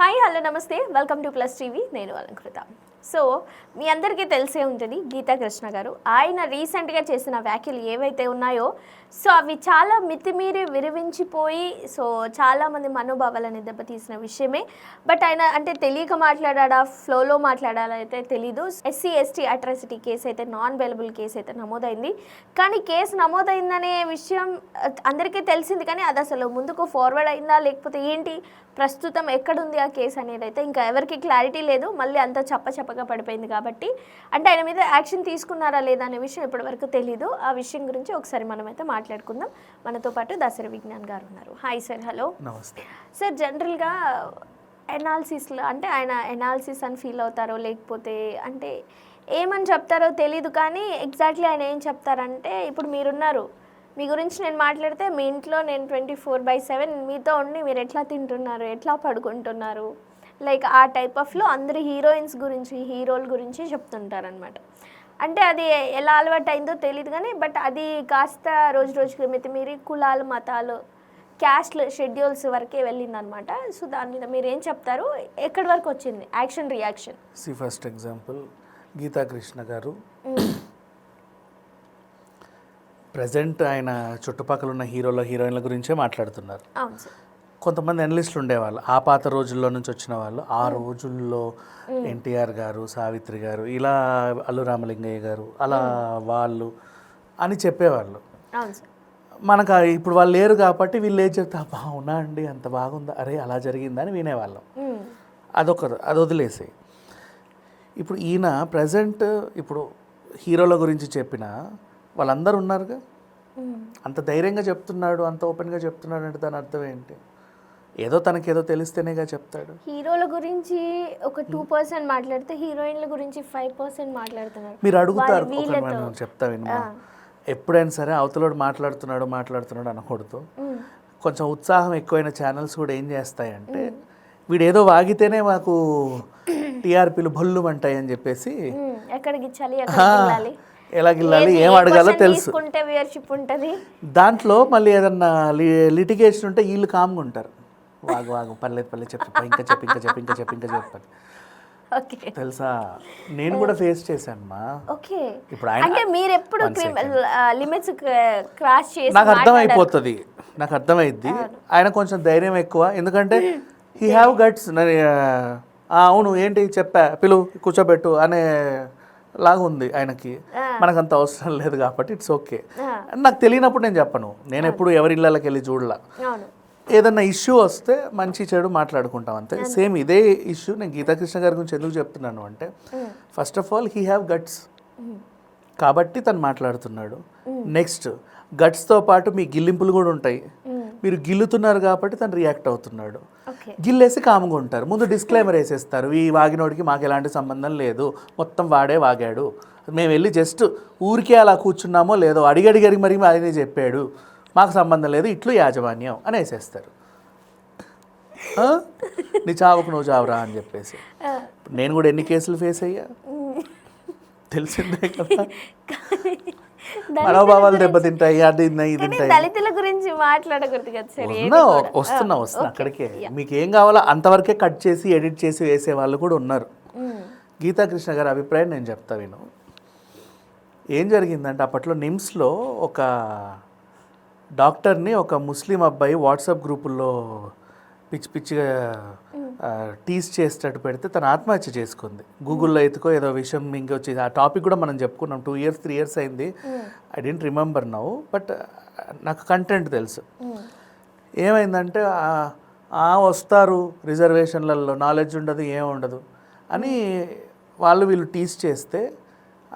Hi hello నమస్తే welcome to plus TV నేను Alankrita. So మీ అందరికీ తెలిసే ఉంటుంది గీతా కృష్ణ గారు. ఆయన రీసెంట్గా చేసిన వ్యాఖ్యలు ఏవైతే ఉన్నాయో సో అవి చాలా మితిమీరి విరవించిపోయి సో చాలామంది మనోభావాలని దెబ్బతీసిన విషయమే. బట్ ఆయన అంటే తెలియక మాట్లాడా ఫ్లోలో మాట్లాడాలా అయితే తెలీదు. SC/ST అట్రాసిటీ కేసు అయితే నాన్ బెయిలబుల్ కేసు అయితే నమోదైంది. కానీ కేసు నమోదైందనే విషయం అందరికీ తెలిసింది, కానీ అది అసలు ముందుకు ఫార్వర్డ్ అయిందా లేకపోతే ఏంటి, ప్రస్తుతం ఎక్కడుంది ఆ కేసు అనేది అయితే ఇంకా ఎవరికి క్లారిటీ లేదు. మళ్ళీ అంత చప్పగా పడిపోయింది కాబట్టి అంటే ఆయన మీద యాక్షన్ తీసుకున్నారా లేదా అనే విషయం ఇప్పటివరకు తెలీదు. ఆ విషయం గురించి ఒకసారి మనమైతే మాట్లాడుకుందాం. మనతో పాటు దసరి విజ్ఞాన్ గారు ఉన్నారు. Hi sir. హలో. నమస్తే సార్, జనరల్గా ఎనాలిసిస్లో అంటే ఆయన ఎనాలిసిస్ అని ఫీల్ అవుతారో లేకపోతే అంటే ఏమని చెప్తారో తెలీదు, కానీ ఎగ్జాక్ట్లీ ఆయన ఏం చెప్తారంటే ఇప్పుడు మీరున్నారు, మీ గురించి నేను మాట్లాడితే మీ ఇంట్లో నేను 24/7 మీతో ఉండి మీరు ఎట్లా తింటున్నారు, ఎట్లా పడుకుంటున్నారు, లైక్ ఆ టైప్ ఆఫ్లో అందరు హీరోయిన్స్ గురించి హీరోల గురించి చెప్తుంటారనమాట. అంటే అది ఎలా అలవాటు అయిందో తెలియదు కానీ బట్ అది కాస్త రోజుకి మితిమీరి కులాలు మతాలు క్యాస్ట్లు షెడ్యూల్స్ వరకే వెళ్ళిందనమాట. సో దాని మీద మీరు ఏం చెప్తారు, ఎక్కడి వరకు వచ్చింది action reaction? First example Geetha Krishna గారు ప్రజెంట్ ఆయన చుట్టుపక్కల ఉన్న హీరోయిన్ల గురించే మాట్లాడుతున్నారు. అవును సార్. కొంతమంది అనలిస్టులు ఉండేవాళ్ళు ఆ పాత రోజుల్లో నుంచి వచ్చిన వాళ్ళు. ఆ రోజుల్లో ఎన్టీఆర్ గారు, సావిత్రి గారు, ఇలా అల్లు రామలింగయ్య గారు అలా వాళ్ళు అని చెప్పేవాళ్ళు. అవును సార్. మనకు ఇప్పుడు వాళ్ళు లేరు కాబట్టి వీళ్ళు ఏం చెప్తే బాగున్నా అండి, అంత బాగుందా, అరే అలా జరిగిందని వినేవాళ్ళం. అది వదిలేసి ఇప్పుడు ఈయన ప్రజెంట్ ఇప్పుడు హీరోల గురించి చెప్పిన వాళ్ళందరూ ఉన్నారుగా, అంత ధైర్యంగా చెప్తున్నాడు, అంత ఓపెన్గా చెప్తున్నాడు అంటే దాని అర్థం ఏంటి? ఏదో తనకేదో తెలిస్తేనేగా చెప్తాడు. హీరోల గురించి ఒక 2% మాట్లాడితే హీరోయిన్ల గురించి 5% మాట్లాడుతున్నారు. మీరు అడుగుతారు, చెప్తా వినమా, ఎప్పుడైనా సరే అవతలోడు మాట్లాడుతున్నాడు అనకూడదు. కొంచెం ఉత్సాహం ఎక్కువైన ఛానల్స్ కూడా ఏం చేస్తాయంటే వీడు ఏదో వాగితేనే మాకు TRPలు భొల్లు అంటాయి అని చెప్పేసి ఎక్కడికి ఎలా గిల్లాలి ఏం అడగాలో తెలుసు. దాంట్లో మళ్ళీ ఏదన్నా లిటిగేషన్ ఉంటే వీళ్ళు కామ్గా ఉంటారు. వాగు పర్లేదు చెప్పు ఇంకా చెప్పని తెలుసా, నేను కూడా ఫేస్ చేశాను మా. ఇప్పుడు నాకు అర్థమైద్ది ఆయన కొంచెం ధైర్యం ఎక్కువ, ఎందుకంటే హీ హ్యావ్ గట్స్. అవును ఏంటి చెప్పా, కూర్చోబెట్టు అనే లాగా ఉంది ఆయనకి. మనకంత అవసరం లేదు కాబట్టి ఇట్స్ ఓకే. నాకు తెలియనప్పుడు నేను చెప్పను, నేను ఎప్పుడు ఎవరి ఇళ్ళకి వెళ్ళి చూడలా. ఏదన్నా ఇష్యూ వస్తే మంచి చెడు మాట్లాడుకుంటాం అంతే. సేమ్ ఇదే ఇష్యూ నేను గీతాకృష్ణ గారి గురించి ఎందుకు చెప్తున్నాను అంటే, first of all he have guts కాబట్టి తను మాట్లాడుతున్నాడు. నెక్స్ట్ గట్స్తో పాటు మీ గిల్లింపులు కూడా ఉంటాయి. మీరు గిల్లుతున్నారు కాబట్టి తను రియాక్ట్ అవుతున్నాడు. గిల్లేసి కామ్గా ఉంటారు. ముందు డిస్క్లైమర్ వేసేస్తారు, ఈ వాగినోడికి మాకు ఎలాంటి సంబంధం లేదు, మొత్తం వాడే వాగాడు, మేము వెళ్ళి జస్ట్ ఊరికే అలా కూర్చున్నామో లేదో అడిగడిగడి మరి ఆయనే చెప్పాడు, మాకు సంబంధం లేదు, ఇట్లు యాజమాన్యం అని వేసేస్తారు. నీ చావుకు నువ్వు చావురా అని చెప్పేసి. నేను కూడా ఎన్ని కేసులు ఫేస్ అయ్యా తెలిసిందే కదా. మనోభావాలు దెబ్బతింటాయి, అది ఇది దళితుల గురించి మాట్లాడకూడదు కదా సార్. వస్తున్నా అక్కడికే. మీకు ఏం కావాలో అంతవరకే కట్ చేసి ఎడిట్ చేసి వేసే వాళ్ళు కూడా ఉన్నారు. గీతాకృష్ణ గారి అభిప్రాయం నేను చెప్తా విను. ఏం జరిగిందంటే అప్పట్లో నిమ్స్లో ఒక డాక్టర్ని ఒక ముస్లిం అబ్బాయి వాట్సాప్ గ్రూపుల్లో పిచ్చిగా టీస్ చేసేటట్టు పెడితే తను ఆత్మహత్య చేసుకుంది. గూగుల్లో ఎత్తుకో ఏదో విషయం ఇంకొచ్చి ఆ టాపిక్ కూడా మనం చెప్పుకున్నాం. 2 years 3 years అయింది. I don't remember now, but నాకు కంటెంట్ తెలుసు. ఏమైందంటే వస్తారు రిజర్వేషన్లలో, నాలెడ్జ్ ఉండదు ఏం ఉండదు అని వీళ్ళు టీస్ చేస్తే,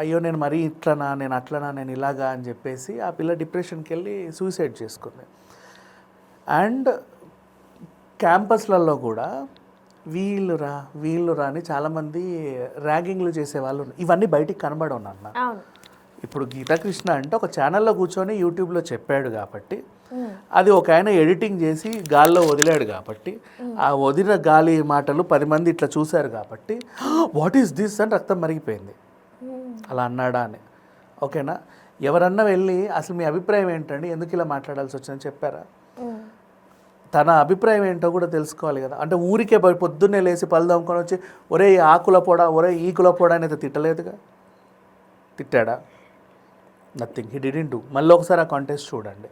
అయ్యో నేను మరీ ఇట్లనా, నేను అట్లనా, నేను ఇలాగా అని చెప్పేసి ఆ పిల్ల డిప్రెషన్కి వెళ్ళి సూసైడ్ చేసుకుంది. అండ్ క్యాంపస్లలో కూడా వీళ్ళురా అని చాలామంది ర్యాగింగ్లు చేసేవాళ్ళు. ఇవన్నీ బయటికి కనబడవు నాన్న. ఇప్పుడు గీతాకృష్ణ అంటే ఒక ఛానల్లో కూర్చొని యూట్యూబ్లో చెప్పాడు కాబట్టి, అది ఒక ఆయన ఎడిటింగ్ చేసి గాల్లో వదిలాడు కాబట్టి, ఆ వదిలిన గాలి మాటలు 10 మంది ఇట్లా చూశారు కాబట్టి వాట్ ఈస్ దిస్ అని రక్తం మరిగిపోయింది. అలా అన్నాడా అని. ఓకేనా, ఎవరన్నా వెళ్ళి అసలు మీ అభిప్రాయం ఏంటండి, ఎందుకు ఇలా మాట్లాడాల్సి వచ్చిందని చెప్పారా? తన అభిప్రాయం ఏంటో కూడా తెలుసుకోవాలి కదా. అంటే ఊరికే పొద్దున్నే లేచి పళ్ళు దమ్ముకొని వచ్చి ఒరే ఆకుల పొడ ఒరే ఈకుల పొడ అనేది తిట్టలేదుగా. తిట్టాడా? Nothing, he didn't do. మళ్ళీ ఒకసారి ఆ కాంటెస్ట్ చూడండి.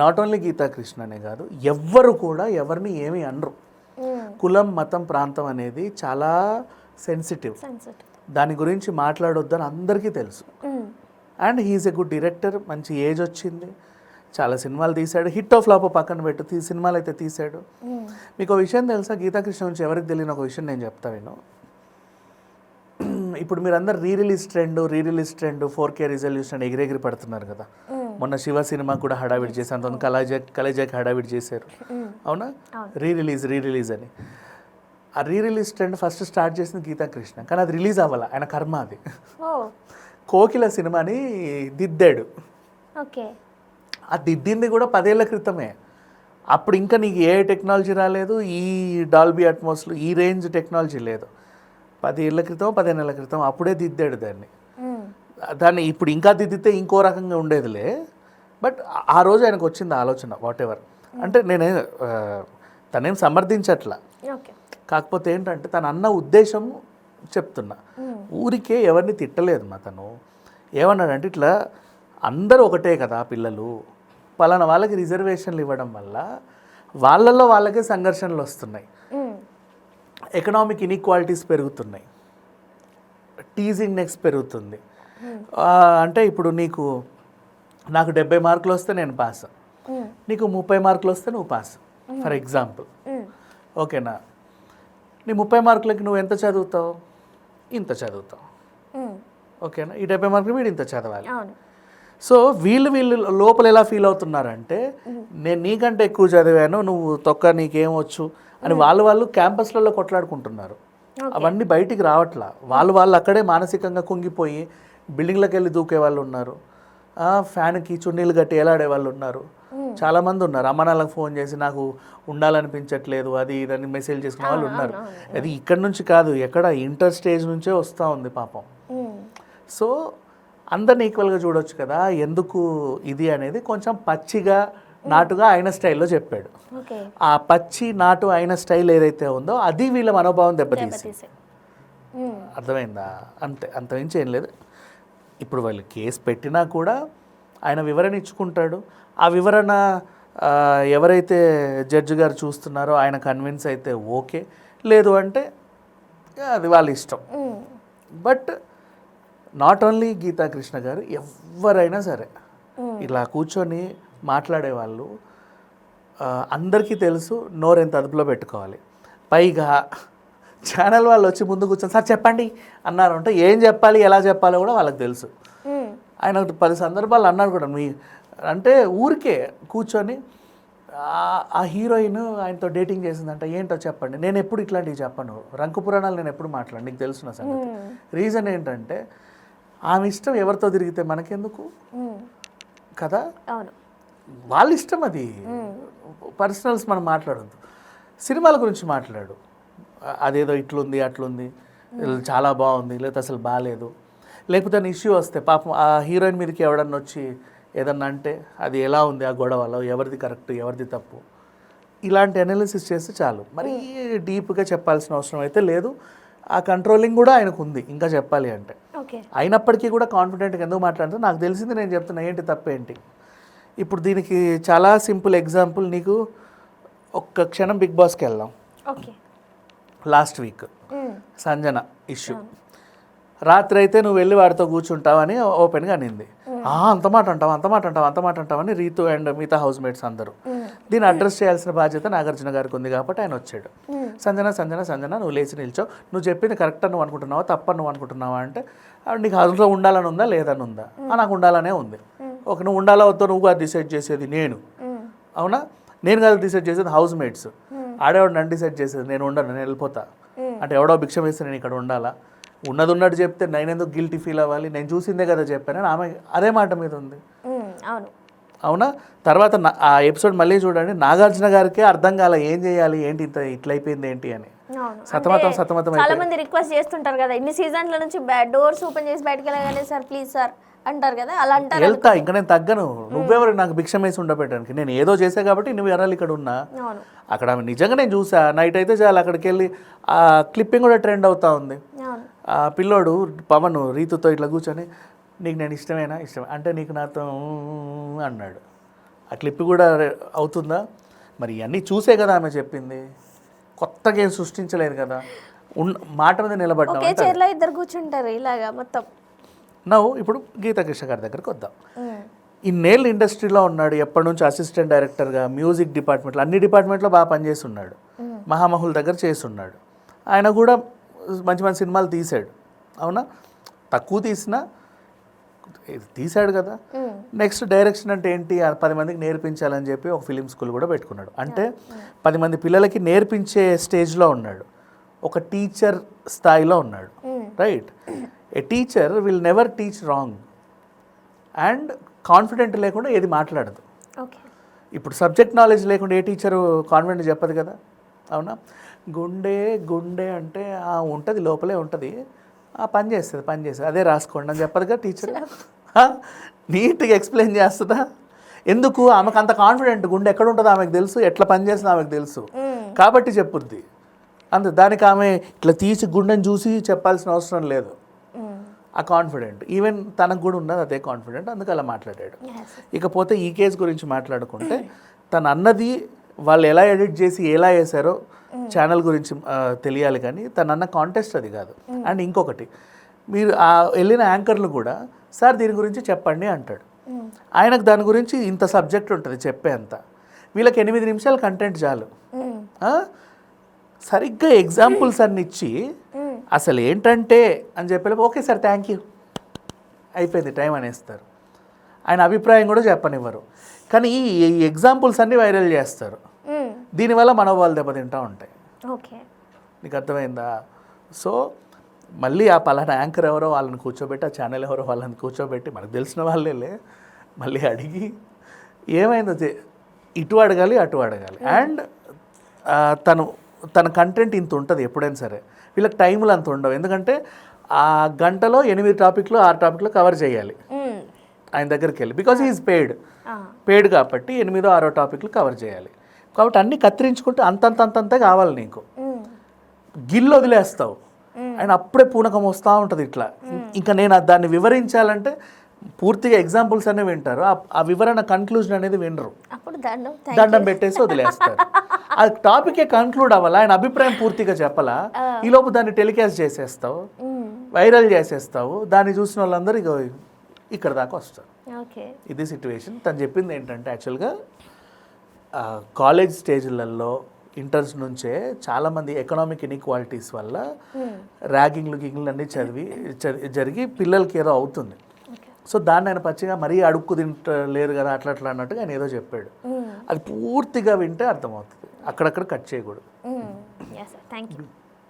నాట్ ఓన్లీ గీతా కృష్ణనే కాదు, ఎవ్వరు కూడా ఎవరిని ఏమీ అనరు. కులం మతం ప్రాంతం అనేది చాలా సెన్సిటివ్, దాని గురించి మాట్లాడొద్దని అందరికీ తెలుసు. And he's a good director, మంచి ఏజ్ వచ్చింది, చాలా సినిమాలు తీశాడు. హిట్ ఆఫ్ ఫ్లాప్ పక్కన పెట్టు, సినిమాలు అయితే తీశాడు. మీకు ఒక విషయం తెలుసా, గీతాకృష్ణ నుంచి ఎవరికి తెలియని ఒక విషయం నేను చెప్తా విను. ఇప్పుడు మీరు అందరు re release trend 4K resolution ఎగిరెగిరి పడుతున్నారు కదా. మొన్న శివ సినిమా కూడా హడావిడి చేశారు, అంత కలేజాకి హడావిడి చేశారు, అవునా? రీ రిలీజ్ అని. ఆ re release trend first start చేసింది గీతాకృష్ణ, కానీ అది రిలీజ్ అవ్వాలి, ఆయన కర్మ అది. కోకిల సినిమాని దిద్దాడు. ఆ దిద్దింది కూడా 10 ఏళ్ల క్రితమే. అప్పుడు ఇంకా నీకు ఏ టెక్నాలజీ రాలేదు, ఈ డాల్బీ అట్మాస్లో ఈ రేంజ్ టెక్నాలజీ లేదు. 10 ఏళ్ల క్రితం 15 ఏళ్ల క్రితం అప్పుడే దిద్దాడు దాన్ని. ఇప్పుడు ఇంకా దిద్దితే ఇంకో రకంగా ఉండేదిలే. బట్ ఆ రోజు ఆయనకు వచ్చింది ఆలోచన, వాట్ ఎవర్. అంటే నేనే తనేం సమర్థించట్లా, కాకపోతే ఏంటంటే తన అన్న ఉద్దేశం చెప్తున్నా. ఊరికే ఎవరిని తిట్టలేదు మా తను. ఏమన్నాడంటే ఇట్లా అందరూ ఒకటే కదా పిల్లలు, పలానా వాళ్ళకి రిజర్వేషన్లు ఇవ్వడం వల్ల వాళ్ళల్లో వాళ్ళకే సంఘర్షణలు వస్తున్నాయి, ఎకనామిక్ ఇన్ఈక్వాలిటీస్ పెరుగుతున్నాయి, టీజింగ్ నెక్స్ట్ పెరుగుతుంది. అంటే ఇప్పుడు నాకు 70 మార్కులు వస్తే నేను పాస్, నీకు 30 మార్కులు వస్తే నువ్వు పాస్, ఫర్ ఎగ్జాంపుల్. ఓకేనా? నీ 30 మార్కులకి నువ్వు ఎంత చదువుతావు? ఇంత చదువుతావు. ఓకేనా? ఈ 70 మార్కులు వీడు ఇంత చదవాలి. సో వీళ్ళు లోపల ఎలా ఫీల్ అవుతున్నారంటే, నేను నీకంటే ఎక్కువ చదివాను, నువ్వు తొక్క నీకేమొచ్చు అని వాళ్ళు క్యాంపస్లలో కొట్లాడుకుంటున్నారు. అవన్నీ బయటికి రావట్లా. వాళ్ళు అక్కడే మానసికంగా కుంగిపోయి బిల్డింగ్లకు వెళ్ళి దూకే వాళ్ళు ఉన్నారు, ఫ్యాన్కి చున్నీళ్ళు కట్టి ఏలాడే వాళ్ళు ఉన్నారు, చాలామంది ఉన్నారు. అమ్మ ఫోన్ చేసి నాకు ఉండాలనిపించట్లేదు అది ఇదని మెసేజ్ చేసుకునే వాళ్ళు ఉన్నారు. అది ఇక్కడ నుంచి కాదు, ఎక్కడ ఇంటర్ స్టేజ్ నుంచే వస్తూ ఉంది పాపం. సో అందరిని ఈక్వల్గా చూడొచ్చు కదా, ఎందుకు ఇది అనేది కొంచెం పచ్చిగా నాటుగా ఆయన స్టైల్లో చెప్పాడు. ఆ పచ్చి నాటు ఆయన స్టైల్ ఏదైతే ఉందో అది వీళ్ళ మనోభావం దెబ్బతీసి. అర్థమైందా? అంతమించి ఏం లేదు. ఇప్పుడు వాళ్ళు కేసు పెట్టినా కూడా ఆయన వివరణ ఇచ్చుకుంటాడు. ఆ వివరణ ఎవరైతే జడ్జి గారు చూస్తున్నారో ఆయన కన్విన్స్ అయితే ఓకే, లేదు అంటే అది వాళ్ళ ఇష్టం. బట్ నాట్ ఓన్లీ గీతాకృష్ణ గారు, ఎవరైనా సరే ఇలా కూర్చొని మాట్లాడేవాళ్ళు అందరికీ తెలుసు నోరెంత అదుపులో పెట్టుకోవాలి. పైగా ఛానల్ వాళ్ళు వచ్చి ముందు కూర్చొని సార్ చెప్పండి అన్నారు అంటే ఏం చెప్పాలి ఎలా చెప్పాలో కూడా వాళ్ళకి తెలుసు. ఆయన 10 సందర్భాలు అన్నారు కూడా. అంటే ఊరికే కూర్చొని ఆ హీరోయిన్ ఆయనతో డేటింగ్ చేసిందంట, ఏంటో చెప్పండి. నేను ఎప్పుడు ఇట్లాంటివి చెప్పను, రంకు పురాణాలు నేను ఎప్పుడు మాట్లాడు, నీకు తెలుసున్న సంగతి. రీజన్ ఏంటంటే ఆమె ఇష్టం, ఎవరితో తిరిగితే మనకెందుకు కదా, వాళ్ళ ఇష్టం అది. పర్సనల్స్ మనం మాట్లాడద్దు, సినిమాల గురించి మాట్లాడు. అదేదో ఇట్లుంది అట్లుంది, చాలా బాగుంది, లేకపోతే అసలు బాగాలేదు, లేకపోతే ఇష్యూ వస్తే పాపం ఆ హీరోయిన్ మీదకి ఎవడన్నా వచ్చి ఏదన్నా అంటే అది ఎలా ఉంది ఆ గొడవలో, ఎవరిది కరెక్ట్ ఎవరిది తప్పు, ఇలాంటి అనాలిసిస్ చేస్తే చాలు. మరి డీప్గా చెప్పాల్సిన అవసరం అయితే లేదు. ఆ కంట్రోలింగ్ కూడా ఆయనకు ఉంది ఇంకా చెప్పాలి అంటే. అయినప్పటికీ కూడా కాన్ఫిడెంట్గా ఎందుకు మాట్లాడితే నాకు తెలిసింది నేను చెప్తున్నా, ఏంటి తప్పేంటి. ఇప్పుడు దీనికి చాలా సింపుల్ ఎగ్జాంపుల్, నీకు ఒక్క క్షణం బిగ్ బాస్కి వెళ్దాం. లాస్ట్ వీక్ సంజన ఇష్యూ, రాత్రి అయితే నువ్వు వెళ్ళి వాడితో కూర్చుంటావని ఓపెన్గా అనింది. అంత మాట అంటావని రీతు అండ్ మిగతా హౌస్ మేట్స్ అందరూ. దీన్ని అడ్రస్ చేయాల్సిన బాధ్యత నాగార్జున గారికి ఉంది కాబట్టి ఆయన వచ్చాడు. సంజన నువ్వు లేచి నిల్చో, నువ్వు చెప్పింది కరెక్ట్ నువ్వు అనుకుంటున్నావా తప్పని నువ్వు అనుకుంటున్నావా అంటే, నీకు హౌస్లో ఉండాలని ఉందా లేదని ఉందా? నాకు ఉండాలనే ఉంది. ఒక నువ్వు ఉండాలా వద్దో నువ్వు అది డిసైడ్ చేసేది నేను, అవునా? నేను కాదు డిసైడ్ చేసేది హౌస్ మేట్స్. ఆడేవాడు నన్ను డిసైడ్ చేసేది, నేను ఉండను, నేను వెళ్ళిపోతా అంటే ఎవడో భిక్ష వేస్తే నేను ఇక్కడ ఉండాలా? ఉన్నది ఉన్నట్టు చెప్తే నేను ఎందుకు గిల్టీ ఫీల్ అవ్వాలి? నేను చూసిందే కదా చెప్పాను. ఆమె అదే మాట మీద ఉంది, అవునా? తర్వాత ఆ ఎపిసోడ్ మళ్ళీ చూడండి, నాగార్జున గారికి అర్థం కాల ఏం చేయాలి, ఏంటి ఇట్లయిపోయింది ఏంటి అని. సతమతం చాలా మంది రిక్వెస్ట్ చేస్తుంటారు కదా, ఇన్ని సీజన్ల నుంచి డోర్స్ ఓపెన్ చేసి బయటకు వెళ్ళగానే సార్ ప్లీజ్ సార్ అంటారు కదా, అలా అంటారు. వెళ్తా, ఇంకా నేను తగ్గను. నువ్వెవరు నాకు భిక్షం వేసి ఉండబెట్టడానికి? నేను ఏదో చేసా కాబట్టి నువ్వు ఎర్రాలి ఇక్కడ ఉన్నా. అవును అక్కడ ఆమె నిజంగా నేను చూసా, నైట్ అయితే చాలు అక్కడికి వెళ్ళి ఆ క్లిప్పింగ్ కూడా ట్రెండ్ అవుతా ఉంది. అవును ఆ పిల్లోడు పవన్ రీతుతో ఇట్లా కూర్చొని నీకు నేను ఇష్టమేనా, ఇష్టమే అంటే నీకు నాతో అన్నాడు. ఆ క్లిప్ కూడా అవుతుందా? మరి ఇవన్నీ చూసే కదా ఆమె చెప్పింది, కొత్తగా ఏం సృష్టించలేదు కదా, మాట మీద ఒకే నిలబడ్డా. చైర్లో ఇద్దరు కూర్చుంటారు ఇలాగా మొత్తం. నవ్వు ఇప్పుడు గీతాకృష్ణ గారి దగ్గరికి వద్దాం. ఇన్నేళ్ళు ఇండస్ట్రీలో ఉన్నాడు, ఎప్పటి నుంచి అసిస్టెంట్ డైరెక్టర్గా మ్యూజిక్ డిపార్ట్మెంట్లో అన్ని డిపార్ట్మెంట్లో బాగా పనిచేసి ఉన్నాడు. మహామహుల్ దగ్గర చేస్తున్నాడు. ఆయన కూడా మంచి మంచి సినిమాలు తీశాడు, అవునా? తక్కువ తీసినా తీశాడు కదా. నెక్స్ట్ డైరెక్షన్ అంటే ఏంటి, 10 మందికి నేర్పించాలని చెప్పి ఒక ఫిలిం స్కూల్ కూడా పెట్టుకున్నాడు. అంటే 10 మంది పిల్లలకి నేర్పించే స్టేజ్లో ఉన్నాడు, ఒక టీచర్ స్థాయిలో ఉన్నాడు. Right? A teacher will never teach wrong and confident లేకుండా ఏది మాట్లాడదు. ఓకే ఇప్పుడు సబ్జెక్ట్ నాలెడ్జ్ లేకుండా ఏ టీచరు కాన్ఫిడెంట్ చెప్పదు కదా, అవునా? గుండె గుండె అంటే ఉంటుంది, లోపలే ఉంటుంది, పని చేస్తుంది అదే రాసుకోండి అని చెప్పదు కదా టీచర్. నీట్గా ఎక్స్ప్లెయిన్ చేస్తుందా? ఎందుకు? ఆమెకు అంత కాన్ఫిడెంట్, గుండె ఎక్కడ ఉంటుందో ఆమెకు తెలుసు, ఎట్లా పని చేస్తుందో ఆమెకు తెలుసు కాబట్టి చెప్పుద్ది. అంతే, దానికి ఆమె ఇట్లా తీసి గుండెని చూసి చెప్పాల్సిన అవసరం లేదు. ఆ కాన్ఫిడెంట్ ఈవెన్ తనకు కూడా ఉన్నది అదే కాన్ఫిడెంట్, అందుకు అలా మాట్లాడాడు. ఇకపోతే ఈ కేసు గురించి మాట్లాడుకుంటే, తను అన్నది వాళ్ళు ఎలా ఎడిట్ చేసి ఎలా వేశారో ఛానల్ గురించి తెలియాలి, కానీ తను అన్న కాంటెస్ట్ అది కాదు. అండ్ ఇంకొకటి, మీరు వెళ్ళిన యాంకర్లు కూడా సార్ దీని గురించి చెప్పండి అంటాడు. ఆయనకు దాని గురించి ఇంత సబ్జెక్ట్ ఉంటుంది చెప్పేంత, వీళ్ళకి 8 నిమిషాల కంటెంట్ చాలు. సరిగ్గా ఎగ్జాంపుల్స్ అన్ని ఇచ్చి అసలు ఏంటంటే అని చెప్పి ఓకే సార్ థ్యాంక్ యూ అయిపోయింది టైం అనేస్తారు. ఆయన అభిప్రాయం కూడా చెప్పనివ్వరు, కానీ ఈ ఎగ్జాంపుల్స్ అన్నీ వైరల్ చేస్తారు. దీనివల్ల మనోభావాలు దెబ్బతింటూ ఉంటాయి. ఓకే, నీకు అర్థమైందా? సో మళ్ళీ ఆ పలానా యాంకర్ ఎవరో వాళ్ళని కూర్చోబెట్టి, ఆ ఛానల్ ఎవరో వాళ్ళని కూర్చోబెట్టి, మనకు తెలిసిన వాళ్ళే మళ్ళీ అడిగి ఏమైందో ఇటు అడగాలి అటు అడగాలి. అండ్ తన కంటెంట్ ఇంత ఉంటుంది ఎప్పుడైనా సరే, వీళ్ళకి టైములు అంత ఉండవు. ఎందుకంటే ఆ గంటలో 8 టాపిక్లు 6 టాపిక్లు కవర్ చేయాలి ఆయన దగ్గరికి వెళ్ళి, బికాజ్ ఈజ్ పేడ్ కాబట్టి 8 6 టాపిక్లు కవర్ చేయాలి. కాబట్టి అన్నీ కత్తిరించుకుంటే అంతంత కావాలి నీకు. గిల్లు వదిలేస్తావు, ఆయన అప్పుడే పూనకం వస్తూ ఉంటుంది ఇట్లా. ఇంకా నేను దాన్ని వివరించాలంటే పూర్తిగా ఎగ్జాంపుల్స్ అనే వింటారు, ఆ వివరణ కన్క్లూజన్ అనేది వినరు, దండం పెట్టేసి వదిలేస్తారు. ఆ టాపికే కన్క్లూడ్ అవ్వాలా, ఆయన అభిప్రాయం పూర్తిగా చెప్పాలా, ఈలోపు దాన్ని టెలికాస్ట్ చేసేస్తావు, వైరల్ చేసేస్తావు, దాన్ని చూసిన వాళ్ళందరూ ఇక్కడ దాకా వస్తారు. ఇది సిచ్యువేషన్. తను చెప్పింది ఏంటంటే, యాక్చువల్గా కాలేజ్ స్టేజ్లలో ఇంటర్స్ నుంచే చాలామంది ఎకనామిక్ ఇన్ఈక్వాలిటీస్ వల్ల ర్యాగింగ్లు గిగ్లు అన్నీ జరిగి పిల్లలకి ఏదో అవుతుంది. సో దాన్ని ఆయన పచ్చిగా మరీ అడుక్కు తింటలేరు కదా అట్లా అన్నట్టుగా ఆయన ఏదో చెప్పాడు. అది పూర్తిగా వింటే అర్థమవుతుంది, అక్కడక్కడ కట్ చేయకూడదు. Thank you.